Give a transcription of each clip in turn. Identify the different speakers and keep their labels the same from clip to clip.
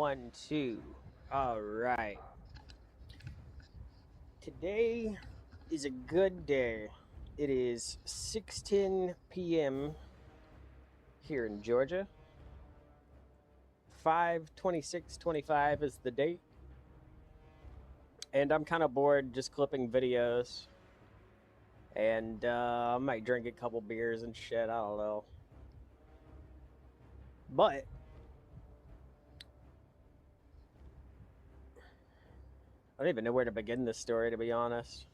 Speaker 1: 1, 2. All right. Today is a good day. It is 6:10 p.m. here in Georgia. 5/26/25 is the date. And I'm kind of bored just clipping videos. And I might drink a couple beers and shit. I don't know. But I don't even know where to begin this story, to be honest.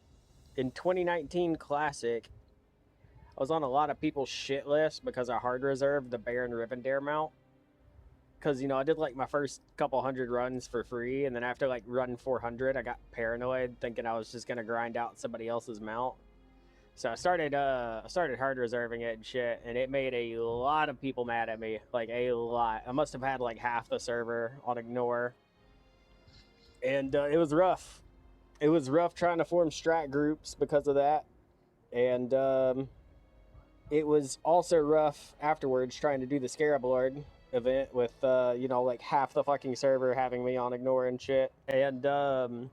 Speaker 1: In 2019 Classic, I was on a lot of people's shit list because I hard reserved the Baron Rivendare mount. Because, I did like my first couple hundred runs for free, and then after like run 400, I got paranoid thinking I was just going to grind out somebody else's mount. So I started hard reserving it and shit, and it made a lot of people mad at me. Like, a lot. I must have had like half the server on ignore. And it was rough. It was rough trying to form strat groups because of that. And it was also rough afterwards trying to do the Scarab Lord event with, like half the fucking server having me on ignore and shit. And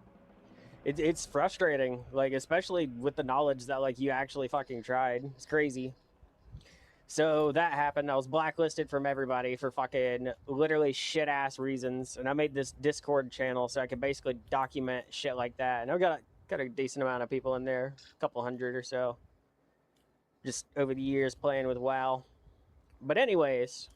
Speaker 1: it's frustrating, like, especially with the knowledge that, like, you actually fucking tried. It's crazy. So that happened. I was blacklisted from everybody for fucking literally shit-ass reasons. And I made this Discord channel so I could basically document shit like that. And I've got a decent amount of people in there, a couple hundred or so. Just over the years playing with WoW. But anyways,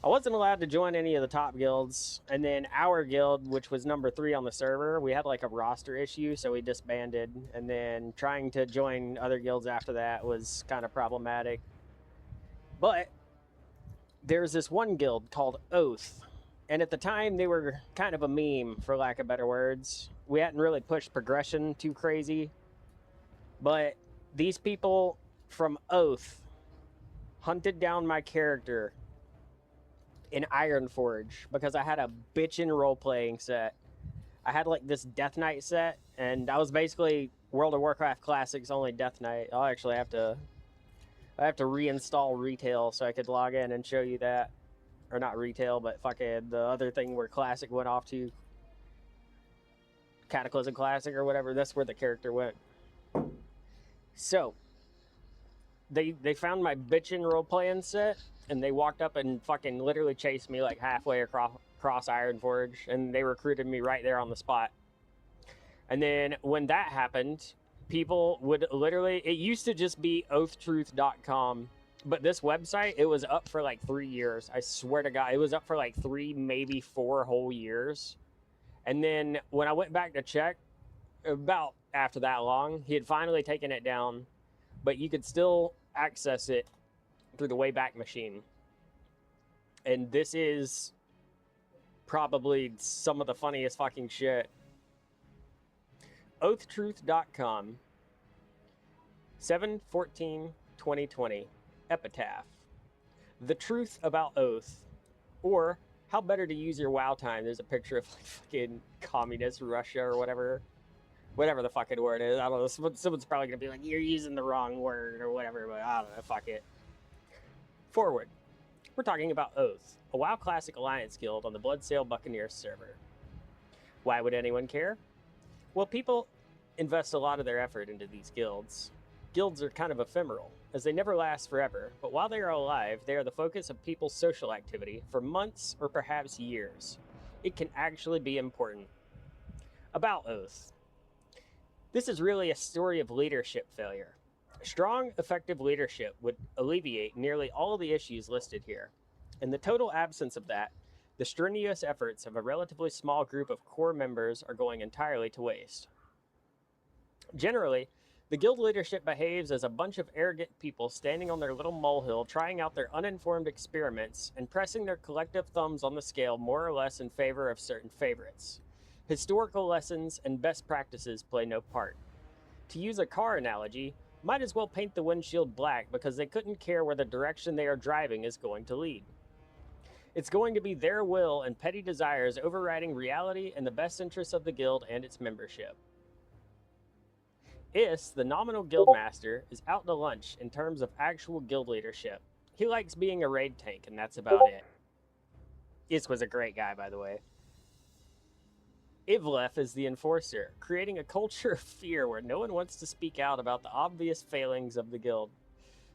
Speaker 1: I wasn't allowed to join any of the top guilds. And then our guild, which was number 3 on the server, we had like a roster issue, so we disbanded. And then trying to join other guilds after that was kind of problematic. But there's this one guild called Oath. And at the time, they were kind of a meme, for lack of better words. We hadn't really pushed progression too crazy. But these people from Oath hunted down my character in Ironforge because I had a bitchin' role-playing set. I had like this Death Knight set, and I was basically World of Warcraft Classics only Death Knight. I'll actually have to reinstall retail so I could log in and show you that. Or not retail, but fucking the other thing where Classic went off to. Cataclysm Classic or whatever. That's where the character went. So they found my bitchin' role-playing set, and they walked up and fucking literally chased me like halfway across Ironforge, and they recruited me right there on the spot. And then when that happened, people would literally, it used to just be oathtruth.com, but this website, it was up for like 3 years. I swear to God, it was up for like 3, maybe 4 whole years. And then when I went back to check, about after that long, he had finally taken it down, but you could still access it through the Wayback Machine. And this is probably some of the funniest fucking shit. Oathtruth.com, 7/14/2020, epitaph. The truth about Oath, or how better to use your WoW time. There's a picture of like fucking communist Russia or whatever the fucking word is. I don't know. Someone's probably gonna be like, you're using the wrong word or whatever, but I don't know. Fuck it. Forward. We're talking about Oath, a WoW Classic Alliance guild on the Bloodsail Buccaneers server. Why would anyone care? Well, people invest a lot of their effort into these guilds. Guilds are kind of ephemeral, as they never last forever, but while they are alive, they are the focus of people's social activity for months or perhaps years. It can actually be important. About Oath. This is really a story of leadership failure. Strong, effective leadership would alleviate nearly all the issues listed here. In the total absence of that, the strenuous efforts of a relatively small group of core members are going entirely to waste. Generally, the guild leadership behaves as a bunch of arrogant people standing on their little molehill trying out their uninformed experiments and pressing their collective thumbs on the scale more or less in favor of certain favorites. Historical lessons and best practices play no part. To use a car analogy, might as well paint the windshield black because they couldn't care where the direction they are driving is going to lead. It's going to be their will and petty desires overriding reality and the best interests of the guild and its membership. Is, the nominal guildmaster, is out to lunch in terms of actual guild leadership. He likes being a raid tank, and that's about it. This was a great guy, by the way. Ivlef is the enforcer, creating a culture of fear where no one wants to speak out about the obvious failings of the guild.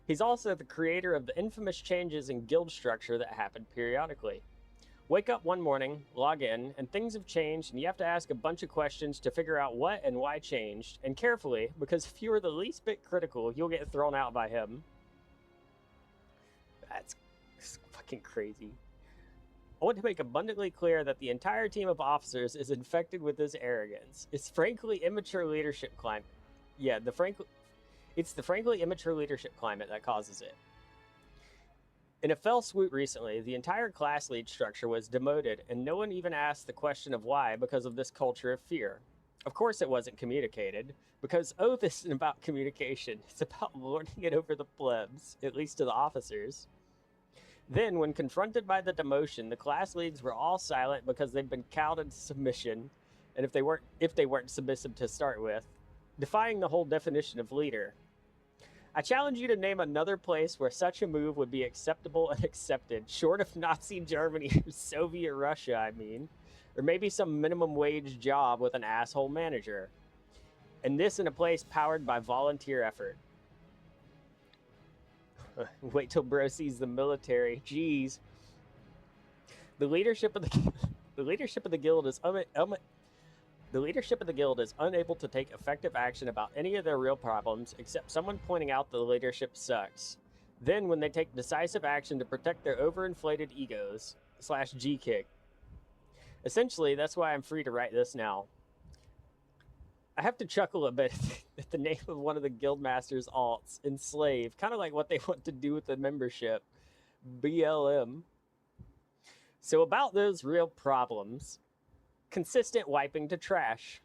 Speaker 1: He's also the creator of the infamous changes in guild structure that happen periodically. Wake up one morning, log in, and things have changed, and you have to ask a bunch of questions to figure out what and why changed, and carefully, because if you are the least bit critical, you'll get thrown out by him. That's fucking crazy. I want to make abundantly clear that the entire team of officers is infected with this arrogance. It's frankly immature leadership climate. Yeah, it's the frankly immature leadership climate that causes it. In a fell swoop recently, the entire class lead structure was demoted, and no one even asked the question of why because of this culture of fear. Of course it wasn't communicated, because Oath isn't about communication. It's about lording it over the plebs, at least to the officers. Then, when confronted by the demotion, the class leads were all silent because they'd been cowed into submission, and if they weren't submissive to start with, defying the whole definition of leader. I challenge you to name another place where such a move would be acceptable and accepted, short of Nazi Germany or Soviet Russia, I mean, or maybe some minimum wage job with an asshole manager. And this in a place powered by volunteer effort. Wait till bro sees the military. Jeez. The leadership of the guild is unable to take effective action about any of their real problems, except someone pointing out the leadership sucks. Then, when they take decisive action to protect their overinflated egos / G-kick. Essentially, that's why I'm free to write this now. I have to chuckle a bit at the name of one of the guildmaster's alts, Enslave, kind of like what they want to do with the membership, BLM. So about those real problems, consistent wiping to trash.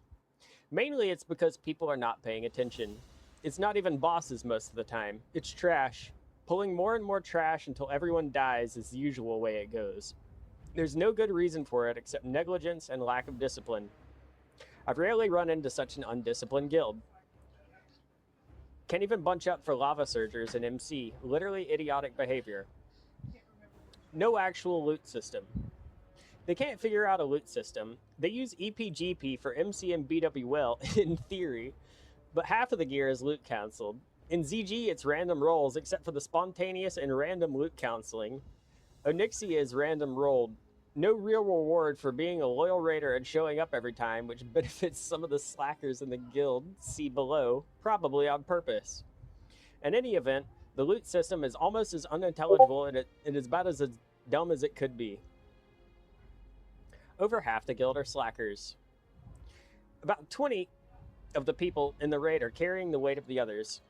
Speaker 1: Mainly it's because people are not paying attention. It's not even bosses most of the time, it's trash. Pulling more and more trash until everyone dies is the usual way it goes. There's no good reason for it except negligence and lack of discipline. I've rarely run into such an undisciplined guild. Can't even bunch up for lava surgers in MC. Literally idiotic behavior. No actual loot system. They can't figure out a loot system. They use EPGP for MC and BW well, in theory, but half of the gear is loot cancelled. In ZG, it's random rolls, except for the spontaneous and random loot cancelling. Onyxia is random rolled. No real reward for being a loyal raider and showing up every time, which benefits some of the slackers in the guild, see below, probably on purpose. In any event, the loot system is almost as unintelligible and it is about as dumb as it could be. Over half the guild are slackers. About 20 of the people in the raid are carrying the weight of the others,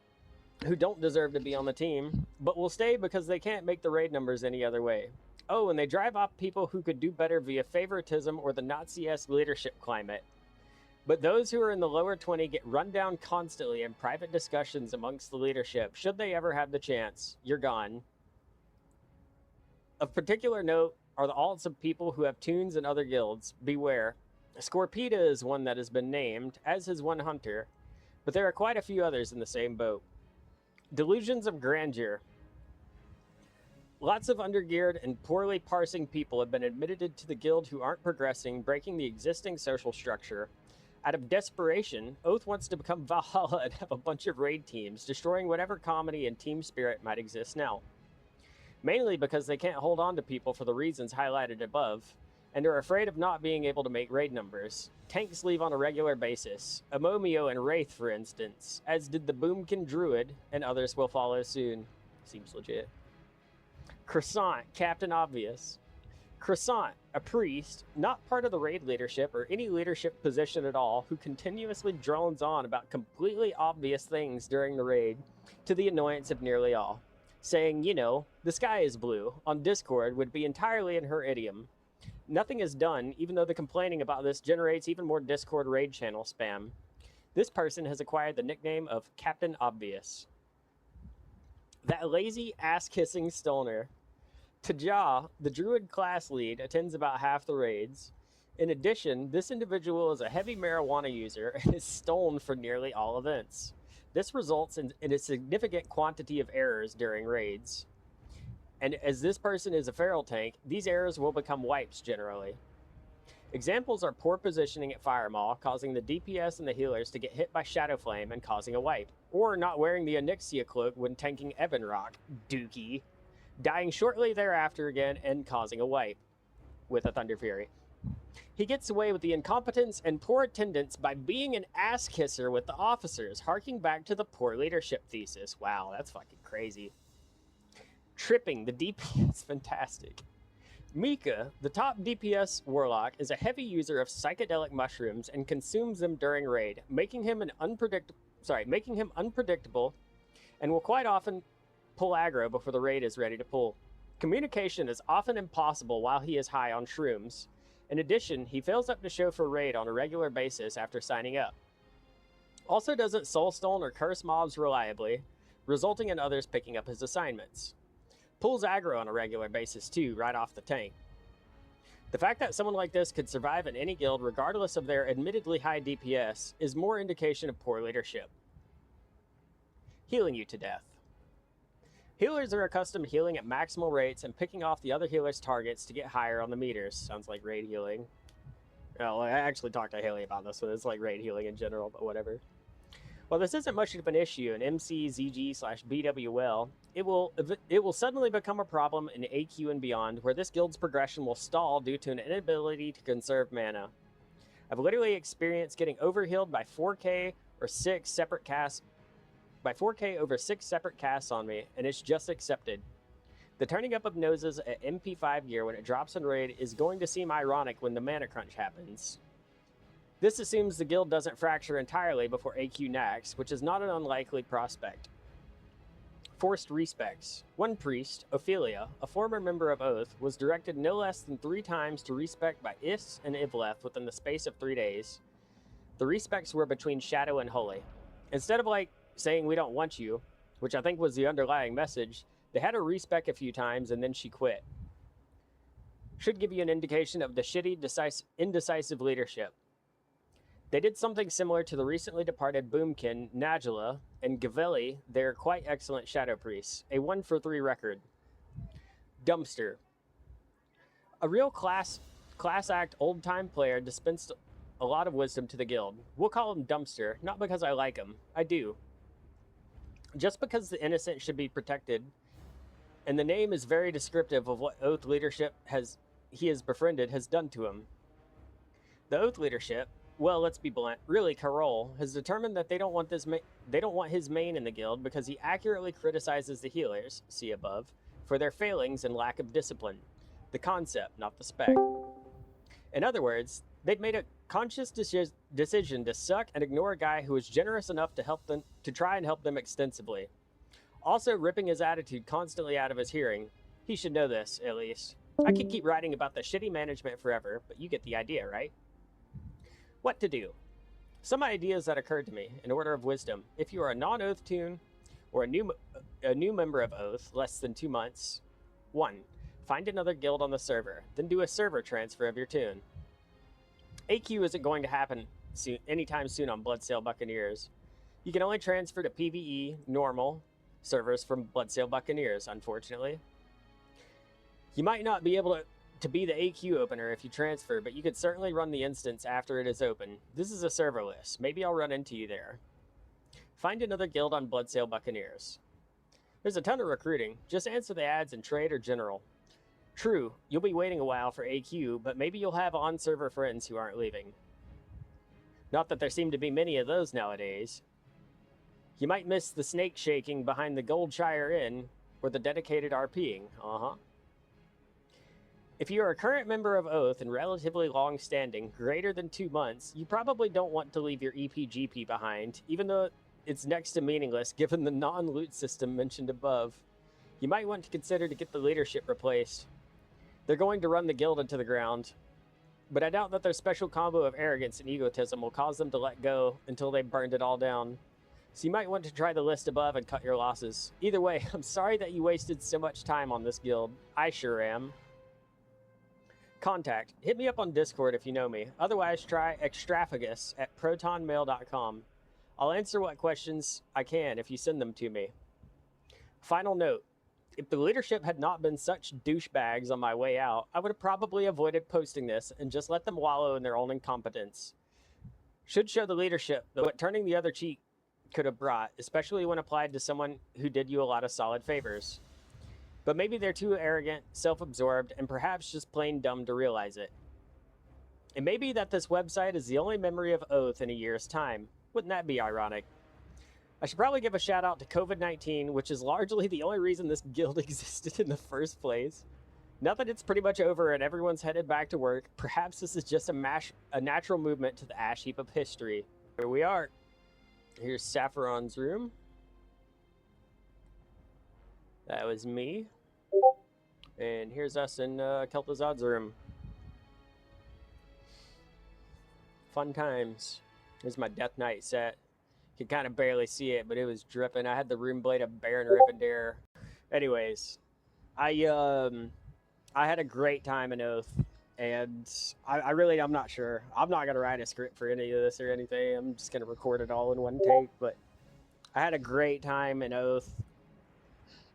Speaker 1: who don't deserve to be on the team, but will stay because they can't make the raid numbers any other way. Oh, and they drive off people who could do better via favoritism or the Nazi-esque leadership climate. But those who are in the lower 20 get run down constantly in private discussions amongst the leadership, should they ever have the chance. You're gone. Of particular note are the alts of people who have tunes in other guilds. Beware. Scorpita is one that has been named, as is one hunter, but there are quite a few others in the same boat. Delusions of grandeur. Lots of undergeared and poorly parsing people have been admitted to the guild who aren't progressing, breaking the existing social structure. Out of desperation, Oath wants to become Valhalla and have a bunch of raid teams, destroying whatever comedy and team spirit might exist now. Mainly because they can't hold on to people for the reasons highlighted above, and are afraid of not being able to make raid numbers. Tanks leave on a regular basis, Amomio and Wraith for instance, as did the Boomkin Druid, and others will follow soon. Seems legit. Croissant, Captain Obvious. Croissant, a priest, not part of the raid leadership or any leadership position at all, who continuously drones on about completely obvious things during the raid, to the annoyance of nearly all. Saying, you know, the sky is blue, on Discord would be entirely in her idiom. Nothing is done, even though the complaining about this generates even more Discord raid channel spam. This person has acquired the nickname of Captain Obvious. That lazy, ass-kissing stoner. Taja, the druid class lead, attends about half the raids. In addition, this individual is a heavy marijuana user and is stoned for nearly all events. This results in a significant quantity of errors during raids. and as this person is a feral tank, these errors will become wipes generally. Examples are poor positioning at Firemaw, causing the DPS and the healers to get hit by Shadow Flame and causing a wipe, or not wearing the Onyxia cloak when tanking Evanrock, Dookie, dying shortly thereafter again and causing a wipe with a Thunder Fury. He gets away with the incompetence and poor attendance by being an ass kisser with the officers, harking back to the poor leadership thesis. Wow, that's fucking crazy. Tripping the DPS, fantastic. Mika, the top DPS warlock, is a heavy user of psychedelic mushrooms and consumes them during raid, making him unpredictable, and will quite often pull aggro before the raid is ready to pull. Communication is often impossible while he is high on shrooms. In addition, he fails up to show for raid on a regular basis after signing up. Also doesn't soulstone or curse mobs reliably, resulting in others picking up his assignments. Pulls aggro on a regular basis too, right off the tank. The fact that someone like this could survive in any guild regardless of their admittedly high DPS is more indication of poor leadership. Healing you to death. Healers are accustomed to healing at maximal rates and picking off the other healers' targets to get higher on the meters. Sounds like raid healing. Well, I actually talked to Haley about this, so it's like raid healing in general, but whatever. While this isn't much of an issue in MCZG/BWL, it will suddenly become a problem in AQ and beyond, where this guild's progression will stall due to an inability to conserve mana. I've literally experienced getting overhealed by 4K or 6 separate casts by 4K over 6 separate casts on me, and it's just accepted. The turning up of noses at MP5 gear when it drops in raid is going to seem ironic when the mana crunch happens. This assumes the guild doesn't fracture entirely before AQ nax, which is not an unlikely prospect. Forced respecs. One priest, Ophelia, a former member of Oath, was directed no less than 3 times to respec by Is and Ivleth within the space of 3 days. The respecs were between Shadow and Holy. Instead of saying we don't want you, which I think was the underlying message, they had her respec a few times and then she quit. Should give you an indication of the shitty, indecisive leadership. They did something similar to the recently departed Boomkin, Najala, and Gavelli, their quite excellent Shadow Priests, a 1-for-3 record. Dumpster. A real class act old-time player dispensed a lot of wisdom to the guild. We'll call him Dumpster, not because I like him. I do. Just because the innocent should be protected, and the name is very descriptive of what Oath leadership he has befriended has done to him. The Oath leadership, well, let's be blunt, really Carol, has determined that they don't want his main in the guild because he accurately criticizes the healers, see above, for their failings and lack of discipline. The concept, not the spec. In other words, they'd made a conscious decision to suck and ignore a guy who was generous enough to try and help them extensively. Also ripping his attitude constantly out of his hearing. He should know this, at least. I could keep writing about the shitty management forever, but you get the idea, right? What to do? Some ideas that occurred to me, in order of wisdom. If you are a non-Oath tune, or a new member of Oath, less than 2 months, 1. Find another guild on the server, then do a server transfer of your tune. AQ isn't going to happen anytime soon on Bloodsail Buccaneers. You can only transfer to PvE, normal, servers from Bloodsail Buccaneers, unfortunately. You might not be able to be the AQ opener if you transfer, but you could certainly run the instance after it is open. This is a serverless. Maybe I'll run into you there. Find another guild on Bloodsail Buccaneers. There's a ton of recruiting. Just answer the ads in trade or general. True, you'll be waiting a while for AQ, but maybe you'll have on-server friends who aren't leaving. Not that there seem to be many of those nowadays. You might miss the snake shaking behind the Goldshire Inn, or the dedicated RPing. If you are a current member of Oath and relatively long-standing, greater than 2 months, you probably don't want to leave your EPGP behind, even though it's next to meaningless given the non-loot system mentioned above. You might want to consider to get the leadership replaced. They're going to run the guild into the ground, but I doubt that their special combo of arrogance and egotism will cause them to let go until they've burned it all down. So you might want to try the list above and cut your losses. Either way, I'm sorry that you wasted so much time on this guild. I sure am. Contact. Hit me up on Discord if you know me. Otherwise, try extraphagus@protonmail.com. I'll answer what questions I can if you send them to me. Final note. If the leadership had not been such douchebags on my way out, I would have probably avoided posting this and just let them wallow in their own incompetence. Should show the leadership what turning the other cheek could have brought, especially when applied to someone who did you a lot of solid favors. But maybe they're too arrogant, self-absorbed, and perhaps just plain dumb to realize it. It may be that this website is the only memory of Oath in a year's time. Wouldn't that be ironic? I should probably give a shout out to COVID-19, which is largely the only reason this guild existed in the first place. Now that it's pretty much over and everyone's headed back to work, perhaps this is just a natural movement to the ash heap of history. Here we are. Here's Saffron's room. That was me. And here's us in Kel'Thuzad's room. Fun times. Here's my Death Knight set. You can kind of barely see it, but it was dripping. I had the Rune Blade of Baron Rivendare. Anyways, I had a great time in Oath, and I'm not sure. I'm not gonna write a script for any of this or anything. I'm just gonna record it all in one take. But I had a great time in Oath.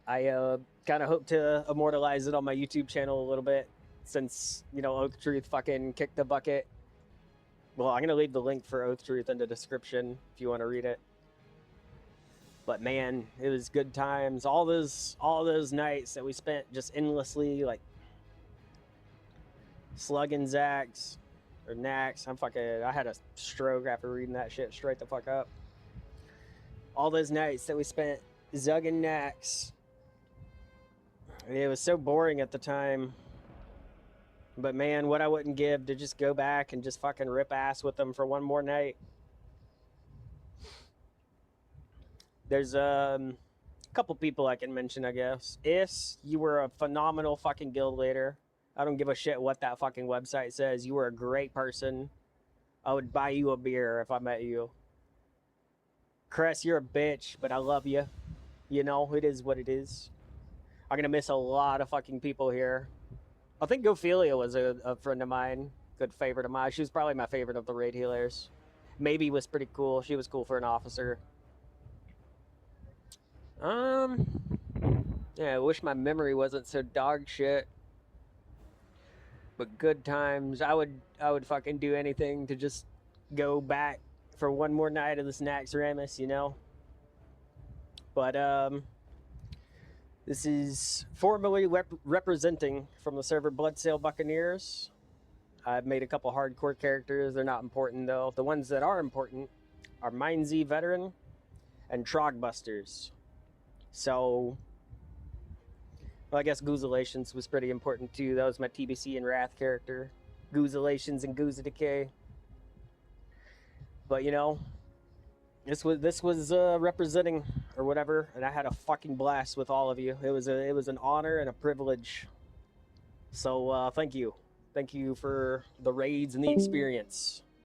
Speaker 1: I kind of hope to immortalize it on my YouTube channel a little bit, since oathtruth fucking kicked the bucket. Well, I'm gonna leave the link for oathtruth in the description if you want to read it. But man, it was good times. All those nights that we spent just endlessly like slugging Zax or Nax. I had a stroke after reading that shit straight the fuck up. All those nights that we spent zugging Nax. It was so boring at the time. But man, what I wouldn't give to just go back and just fucking rip ass with them for one more night. There's a couple people I can mention, I guess. You were a phenomenal fucking guild leader. I don't give a shit what that fucking website says. You were a great person. I would buy you a beer if I met you. Cress, you're a bitch, but I love you. You know, it is what it is. I'm gonna miss a lot of fucking people here. I think Ophelia was a friend of mine, good favorite of mine. She was probably my favorite of the raid healers. Maybe was pretty cool. She was cool for an officer. Yeah, I wish my memory wasn't so dog shit. But good times. I would fucking do anything to just go back for one more night of this Nax Ramus, you know? But this is formally representing from the server Bloodsail Buccaneers. I've made a couple hardcore characters. They're not important, though. The ones that are important are Mindsy Veteran and Trogbusters. So, well, I guess Goozalations was pretty important, too. That was my TBC and Wrath character. Goozalations and Gooza Decay. But, you know, this was representing or whatever, and I had a fucking blast with all of you. It was an honor and a privilege. So thank you for the raids and the experience.